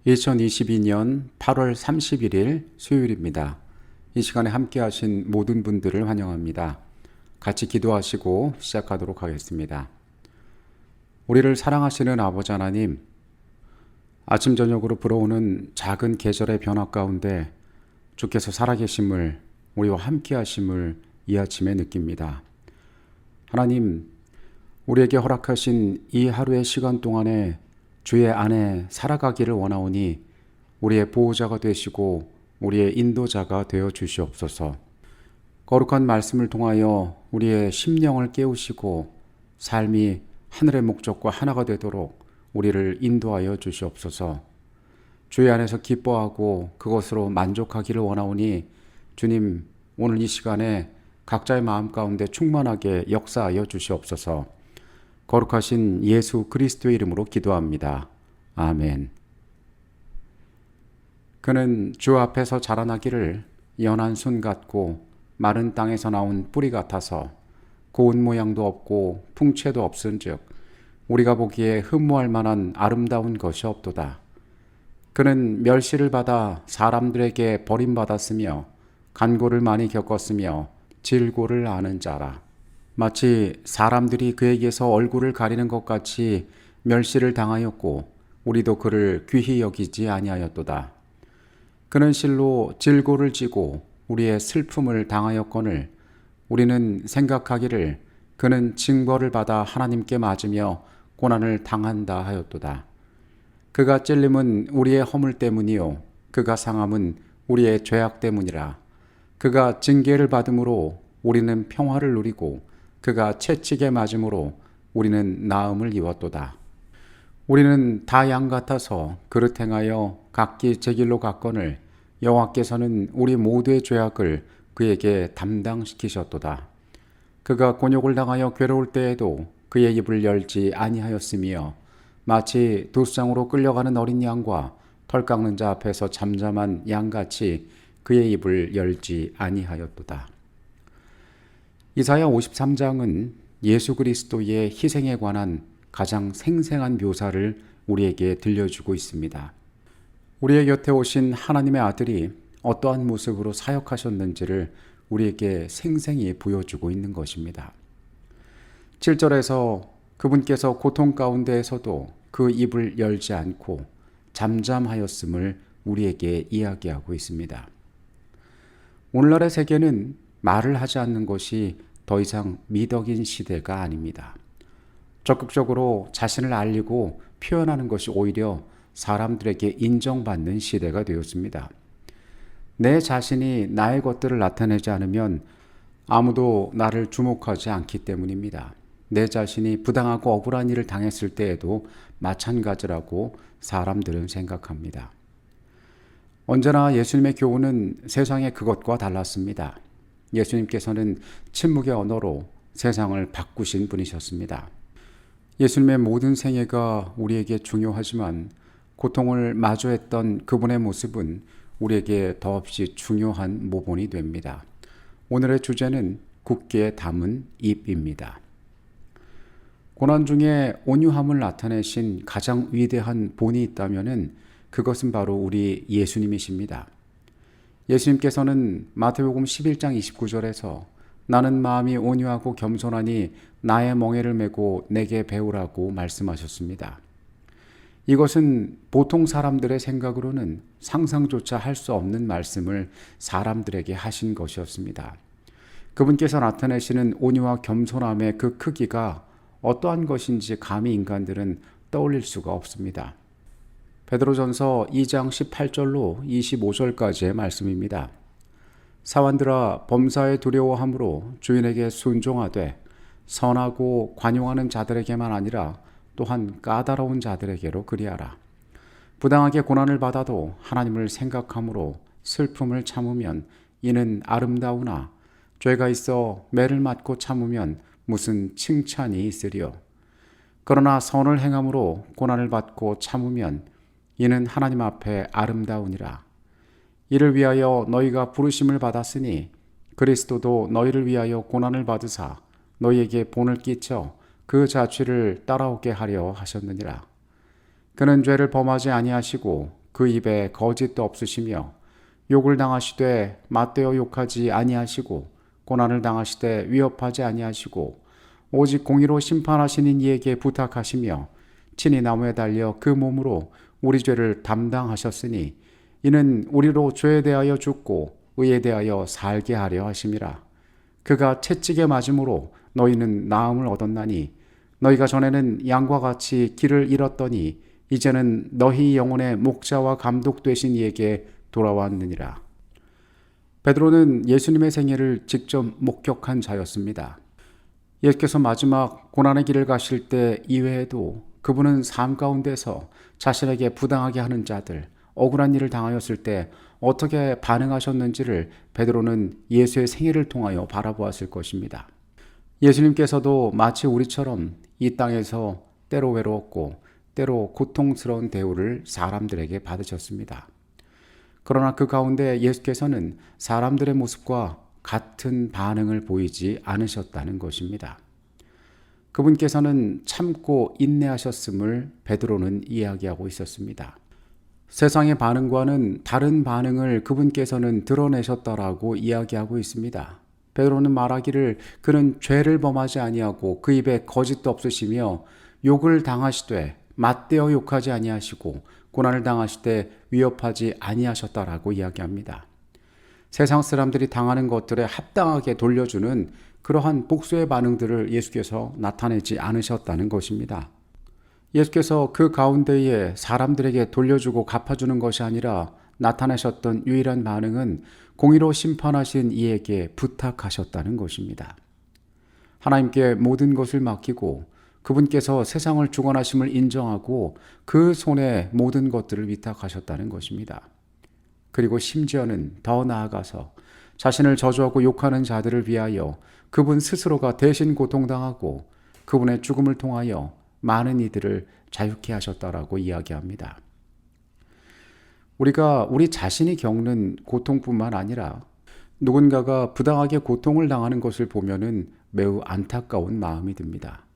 2022년 8월 31일 수요일입니다. 이 시간에 함께 하신 모든 분들을 환영합니다. 같이 기도하시고 시작하도록 하겠습니다. 우리를 사랑하시는 아버지 하나님, 아침 저녁으로 불어오는 작은 계절의 변화 가운데 주께서 살아계심을, 우리와 함께 하심을 이 아침에 느낍니다. 하나님, 우리에게 허락하신 이 하루의 시간 동안에 주의 안에 살아가기를 원하오니 우리의 보호자가 되시고 우리의 인도자가 되어 주시옵소서. 거룩한 말씀을 통하여 우리의 심령을 깨우시고 삶이 하늘의 목적과 하나가 되도록 우리를 인도하여 주시옵소서. 주의 안에서 기뻐하고 그것으로 만족하기를 원하오니 주님, 오늘 이 시간에 각자의 마음 가운데 충만하게 역사하여 주시옵소서. 거룩하신 예수 그리스도의 이름으로 기도합니다. 아멘. 그는 주 앞에서 자라나기를 연한 순 같고 마른 땅에서 나온 뿌리 같아서 고운 모양도 없고 풍채도 없은즉 우리가 보기에 흠모할 만한 아름다운 것이 없도다. 그는 멸시를 받아 사람들에게 버림받았으며 간고를 많이 겪었으며 질고를 아는 자라. 마치 사람들이 그에게서 얼굴을 가리는 것 같이 멸시를 당하였고 우리도 그를 귀히 여기지 아니하였도다. 그는 실로 질고를 지고 우리의 슬픔을 당하였거늘 우리는 생각하기를 그는 징벌을 받아 하나님께 맞으며 고난을 당한다 하였도다. 그가 찔림은 우리의 허물 때문이요 그가 상함은 우리의 죄악 때문이라. 그가 징계를 받음으로 우리는 평화를 누리고 그가 채찍에 맞음으로 우리는 나음을 입었도다. 우리는 다 양 같아서 그릇 행하여 각기 제 길로 갔거늘 여호와께서는 우리 모두의 죄악을 그에게 담당시키셨도다. 그가 곤욕을 당하여 괴로울 때에도 그의 입을 열지 아니하였으며 마치 두쌍으로 끌려가는 어린 양과 털 깎는 자 앞에서 잠잠한 양같이 그의 입을 열지 아니하였도다. 이사야 53장은 예수 그리스도의 희생에 관한 가장 생생한 묘사를 우리에게 들려주고 있습니다. 우리의 곁에 오신 하나님의 아들이 어떠한 모습으로 사역하셨는지를 우리에게 생생히 보여주고 있는 것입니다. 7절에서 그분께서 고통 가운데에서도 그 입을 열지 않고 잠잠하였음을 우리에게 이야기하고 있습니다. 오늘날의 세계는 말을 하지 않는 것이 더 이상 미덕인 시대가 아닙니다. 적극적으로 자신을 알리고 표현하는 것이 오히려 사람들에게 인정받는 시대가 되었습니다. 내 자신이 나의 것들을 나타내지 않으면 아무도 나를 주목하지 않기 때문입니다. 내 자신이 부당하고 억울한 일을 당했을 때에도 마찬가지라고 사람들은 생각합니다. 언제나 예수님의 교훈은 세상의 그것과 달랐습니다. 예수님께서는 침묵의 언어로 세상을 바꾸신 분이셨습니다. 예수님의 모든 생애가 우리에게 중요하지만 고통을 마주했던 그분의 모습은 우리에게 더없이 중요한 모본이 됩니다. 오늘의 주제는 굳게 담은 입입니다. 고난 중에 온유함을 나타내신 가장 위대한 본이 있다면 그것은 바로 우리 예수님이십니다. 예수님께서는 마태복음 11장 29절에서 나는 마음이 온유하고 겸손하니 나의 멍에를 메고 내게 배우라고 말씀하셨습니다. 이것은 보통 사람들의 생각으로는 상상조차 할 수 없는 말씀을 사람들에게 하신 것이었습니다. 그분께서 나타내시는 온유와 겸손함의 그 크기가 어떠한 것인지 감히 인간들은 떠올릴 수가 없습니다. 베드로전서 2장 18절로 25절까지의 말씀입니다. 사환들아 범사에 두려워함으로 주인에게 순종하되 선하고 관용하는 자들에게만 아니라 또한 까다로운 자들에게로 그리하라. 부당하게 고난을 받아도 하나님을 생각함으로 슬픔을 참으면 이는 아름다우나 죄가 있어 매를 맞고 참으면 무슨 칭찬이 있으리요. 그러나 선을 행함으로 고난을 받고 참으면 이는 하나님 앞에 아름다우니라. 이를 위하여 너희가 부르심을 받았으니 그리스도도 너희를 위하여 고난을 받으사 너희에게 본을 끼쳐 그 자취를 따라오게 하려 하셨느니라. 그는 죄를 범하지 아니하시고 그 입에 거짓도 없으시며 욕을 당하시되 맞대어 욕하지 아니하시고 고난을 당하시되 위협하지 아니하시고 오직 공의로 심판하시는 이에게 부탁하시며 친히 나무에 달려 그 몸으로 우리 죄를 담당하셨으니 이는 우리로 죄에 대하여 죽고 의에 대하여 살게 하려 하심이라. 그가 채찍에 맞음으로 너희는 나음을 얻었나니 너희가 전에는 양과 같이 길을 잃었더니 이제는 너희 영혼의 목자와 감독 되신 이에게 돌아왔느니라. 베드로는 예수님의 생애를 직접 목격한 자였습니다. 예수께서 마지막 고난의 길을 가실 때 이외에도 그분은 삶 가운데서 자신에게 부당하게 하는 자들, 억울한 일을 당하였을 때 어떻게 반응하셨는지를 베드로는 예수의 생애를 통하여 바라보았을 것입니다. 예수님께서도 마치 우리처럼 이 땅에서 때로 외로웠고 때로 고통스러운 대우를 사람들에게 받으셨습니다. 그러나 그 가운데 예수께서는 사람들의 모습과 같은 반응을 보이지 않으셨다는 것입니다. 그분께서는 참고 인내하셨음을 베드로는 이야기하고 있었습니다. 세상의 반응과는 다른 반응을 그분께서는 드러내셨다라고 이야기하고 있습니다. 베드로는 말하기를 그는 죄를 범하지 아니하고 그 입에 거짓도 없으시며 욕을 당하시되 맞대어 욕하지 아니하시고 고난을 당하시되 위협하지 아니하셨다라고 이야기합니다. 세상 사람들이 당하는 것들에 합당하게 돌려주는 그러한 복수의 반응들을 예수께서 나타내지 않으셨다는 것입니다. 예수께서 그 가운데에 사람들에게 돌려주고 갚아주는 것이 아니라 나타내셨던 유일한 반응은 공의로 심판하신 이에게 부탁하셨다는 것입니다. 하나님께 모든 것을 맡기고 그분께서 세상을 주관하심을 인정하고 그 손에 모든 것들을 위탁하셨다는 것입니다. 그리고 심지어는 더 나아가서 자신을 저주하고 욕하는 자들을 위하여 그분 스스로가 대신 고통당하고 그분의 죽음을 통하여 많은 이들을 자유케 하셨다라고 이야기합니다. 우리가 우리 자신이 겪는 고통뿐만 아니라 누군가가 부당하게 고통을 당하는 것을 보면은 매우 안타까운 마음이 듭니다.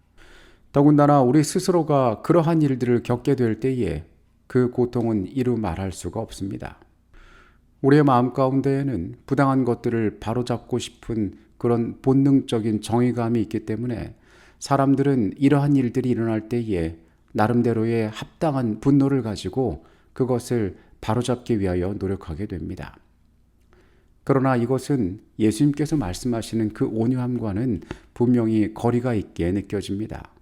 더군다나 우리 스스로가 그러한 일들을 겪게 될 때에 그 고통은 이루 말할 수가 없습니다. 우리의 마음 가운데에는 부당한 것들을 바로잡고 싶은 그런 본능적인 정의감이 있기 때문에 사람들은 이러한 일들이 일어날 때에 나름대로의 합당한 분노를 가지고 그것을 바로잡기 위하여 노력하게 됩니다. 그러나 이것은 예수님께서 말씀하시는 그 온유함과는 분명히 거리가 있게 느껴집니다.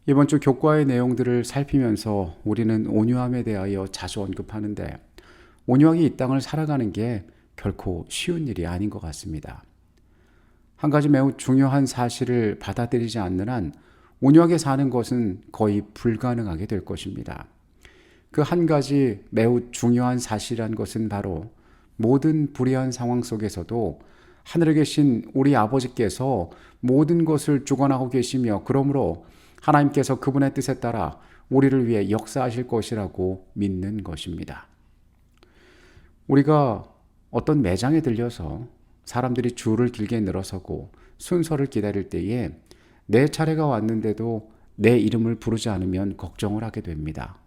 이번 주 교과의 내용들을 살피면서 우리는 온유함에 대하여 자주 언급하는데 온유하게 이 땅을 살아가는 게 결코 쉬운 일이 아닌 것 같습니다. 한 가지 매우 중요한 사실을 받아들이지 않는 한 온유하게 사는 것은 거의 불가능하게 될 것입니다. 그 한 가지 매우 중요한 사실이란 것은 바로 모든 불의한 상황 속에서도 하늘에 계신 우리 아버지께서 모든 것을 주관하고 계시며 그러므로 하나님께서 그분의 뜻에 따라 우리를 위해 역사하실 것이라고 믿는 것입니다. 우리가 어떤 매장에 들려서 사람들이 줄을 길게 늘어서고 순서를 기다릴 때에 내 차례가 왔는데도 내 이름을 부르지 않으면 걱정을 하게 됩니다.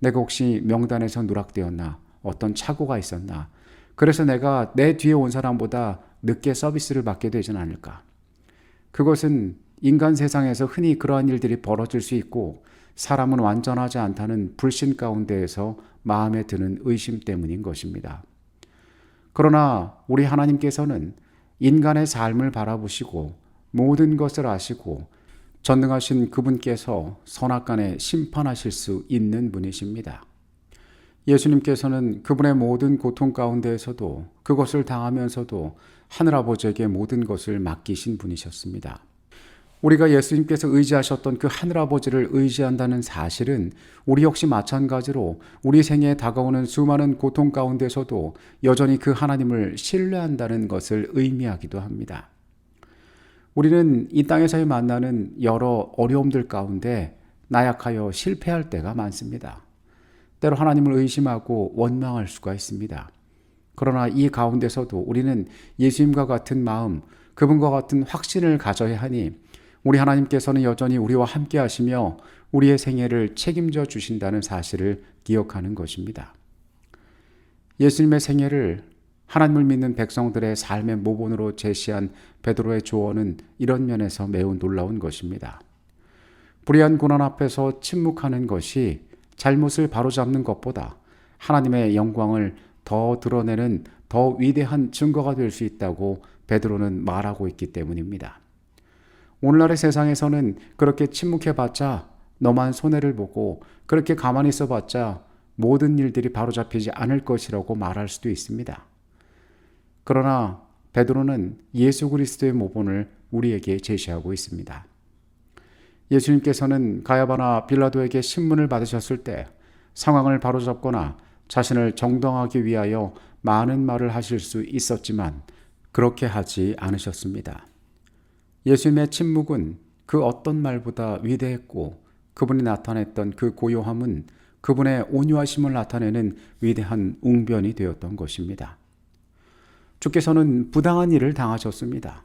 내가 혹시 명단에서 누락되었나? 어떤 착오가 있었나? 그래서 내가 내 뒤에 온 사람보다 늦게 서비스를 받게 되진 않을까? 그것은 인간 세상에서 흔히 그러한 일들이 벌어질 수 있고 사람은 완전하지 않다는 불신 가운데에서 마음에 드는 의심 때문인 것입니다. 그러나 우리 하나님께서는 인간의 삶을 바라보시고 모든 것을 아시고 전능하신 그분께서 선악간에 심판하실 수 있는 분이십니다. 예수님께서는 그분의 모든 고통 가운데에서도 그것을 당하면서도 하늘아버지에게 모든 것을 맡기신 분이셨습니다. 우리가 예수님께서 의지하셨던 그 하늘아버지를 의지한다는 사실은 우리 역시 마찬가지로 우리 생애에 다가오는 수많은 고통 가운데서도 여전히 그 하나님을 신뢰한다는 것을 의미하기도 합니다. 우리는 이 땅에서 만나는 여러 어려움들 가운데 나약하여 실패할 때가 많습니다. 때로 하나님을 의심하고 원망할 수가 있습니다. 그러나 이 가운데서도 우리는 예수님과 같은 마음, 그분과 같은 확신을 가져야 하니 우리 하나님께서는 여전히 우리와 함께 하시며 우리의 생애를 책임져 주신다는 사실을 기억하는 것입니다. 예수님의 생애를 하나님을 믿는 백성들의 삶의 모본으로 제시한 베드로의 조언은 이런 면에서 매우 놀라운 것입니다. 불의한 고난 앞에서 침묵하는 것이 잘못을 바로잡는 것보다 하나님의 영광을 더 드러내는 더 위대한 증거가 될 수 있다고 베드로는 말하고 있기 때문입니다. 오늘날의 세상에서는 그렇게 침묵해봤자 너만 손해를 보고 그렇게 가만히 있어봤자 모든 일들이 바로잡히지 않을 것이라고 말할 수도 있습니다. 그러나 베드로는 예수 그리스도의 모본을 우리에게 제시하고 있습니다. 예수님께서는 가야바나 빌라도에게 신문을 받으셨을 때 상황을 바로잡거나 자신을 정당하기 위하여 많은 말을 하실 수 있었지만 그렇게 하지 않으셨습니다. 예수님의 침묵은 그 어떤 말보다 위대했고 그분이 나타냈던 그 고요함은 그분의 온유하심을 나타내는 위대한 웅변이 되었던 것입니다. 주께서는 부당한 일을 당하셨습니다.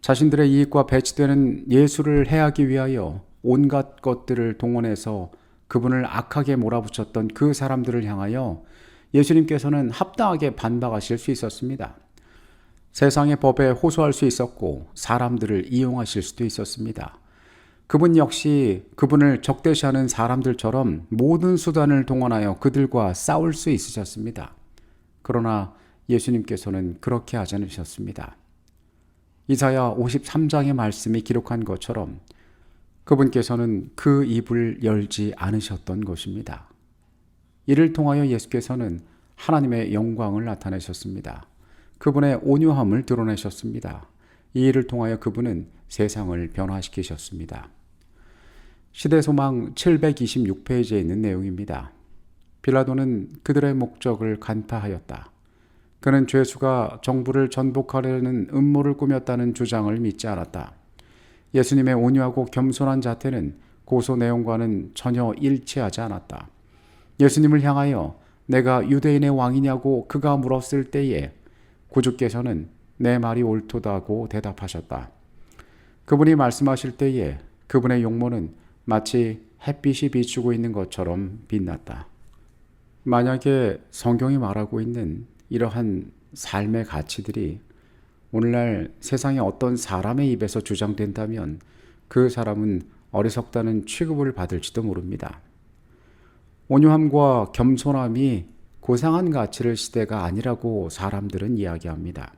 자신들의 이익과 배치되는 예수를 해하기 위하여 온갖 것들을 동원해서 그분을 악하게 몰아붙였던 그 사람들을 향하여 예수님께서는 합당하게 반박하실 수 있었습니다. 세상의 법에 호소할 수 있었고 사람들을 이용하실 수도 있었습니다. 그분 역시 그분을 적대시하는 사람들처럼 모든 수단을 동원하여 그들과 싸울 수 있으셨습니다. 그러나 예수님께서는 그렇게 하지 않으셨습니다. 이사야 53장의 말씀이 기록한 것처럼 그분께서는 그 입을 열지 않으셨던 것입니다. 이를 통하여 예수께서는 하나님의 영광을 나타내셨습니다. 그분의 온유함을 드러내셨습니다. 이 일을 통하여 그분은 세상을 변화시키셨습니다. 시대소망 726페이지에 있는 내용입니다. 빌라도는 그들의 목적을 간파하였다. 그는 죄수가 정부를 전복하려는 음모를 꾸몄다는 주장을 믿지 않았다. 예수님의 온유하고 겸손한 자태는 고소 내용과는 전혀 일치하지 않았다. 예수님을 향하여 내가 유대인의 왕이냐고 그가 물었을 때에 구주께서는 내 말이 옳도다고 대답하셨다. 그분이 말씀하실 때에 그분의 용모는 마치 햇빛이 비추고 있는 것처럼 빛났다. 만약에 성경이 말하고 있는 이러한 삶의 가치들이 오늘날 세상의 어떤 사람의 입에서 주장된다면 그 사람은 어리석다는 취급을 받을지도 모릅니다. 온유함과 겸손함이 고상한 가치를 시대가 아니라고 사람들은 이야기합니다.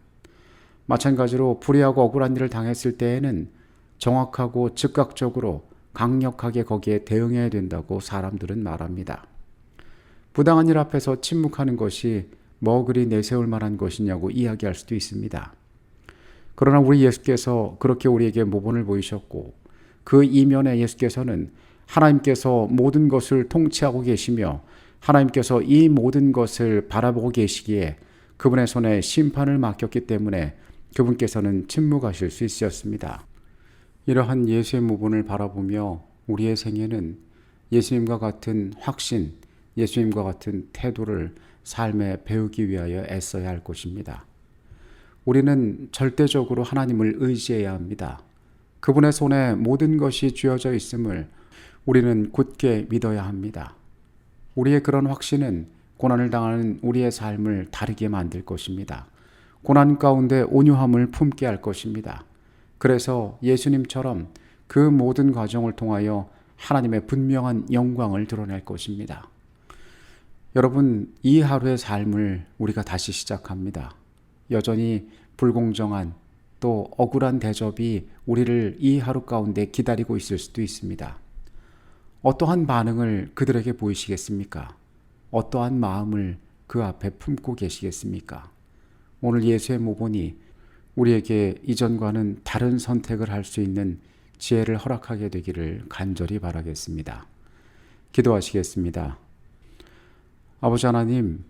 마찬가지로 불의하고 억울한 일을 당했을 때에는 정확하고 즉각적으로 강력하게 거기에 대응해야 된다고 사람들은 말합니다. 부당한 일 앞에서 침묵하는 것이 뭐 그리 내세울 만한 것이냐고 이야기할 수도 있습니다. 그러나 우리 예수께서 그렇게 우리에게 모본을 보이셨고 그 이면에 예수께서는 하나님께서 모든 것을 통치하고 계시며 하나님께서 이 모든 것을 바라보고 계시기에 그분의 손에 심판을 맡겼기 때문에 그분께서는 침묵하실 수 있었습니다. 이러한 예수의 모본을 바라보며 우리의 생애는 예수님과 같은 확신, 예수님과 같은 태도를 삶에 배우기 위하여 애써야 할 것입니다. 우리는 절대적으로 하나님을 의지해야 합니다. 그분의 손에 모든 것이 쥐어져 있음을 우리는 굳게 믿어야 합니다. 우리의 그런 확신은 고난을 당하는 우리의 삶을 다르게 만들 것입니다. 고난 가운데 온유함을 품게 할 것입니다. 그래서 예수님처럼 그 모든 과정을 통하여 하나님의 분명한 영광을 드러낼 것입니다. 여러분, 이 하루의 삶을 우리가 다시 시작합니다. 여전히 불공정한 또 억울한 대접이 우리를 이 하루 가운데 기다리고 있을 수도 있습니다. 어떠한 반응을 그들에게 보이시겠습니까? 어떠한 마음을 그 앞에 품고 계시겠습니까? 오늘 예수의 모본이 우리에게 이전과는 다른 선택을 할 수 있는 지혜를 허락하게 되기를 간절히 바라겠습니다. 기도하시겠습니다. 아버지 하나님,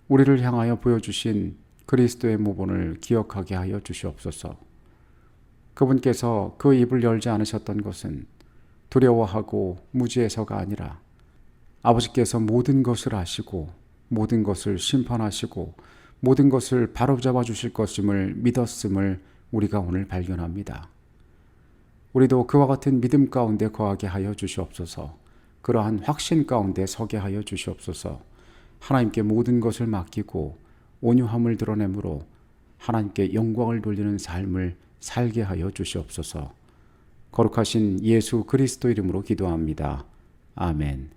우리를 향하여 보여주신 그리스도의 모본을 기억하게 하여 주시옵소서. 그분께서 그 입을 열지 않으셨던 것은 두려워하고 무지해서가 아니라 아버지께서 모든 것을 아시고 모든 것을 심판하시고 모든 것을 바로잡아 주실 것임을 믿었음을 우리가 오늘 발견합니다. 우리도 그와 같은 믿음 가운데 거하게 하여 주시옵소서. 그러한 확신 가운데 서게 하여 주시옵소서. 하나님께 모든 것을 맡기고 온유함을 드러내므로 하나님께 영광을 돌리는 삶을 살게 하여 주시옵소서. 거룩하신 예수 그리스도 이름으로 기도합니다. 아멘.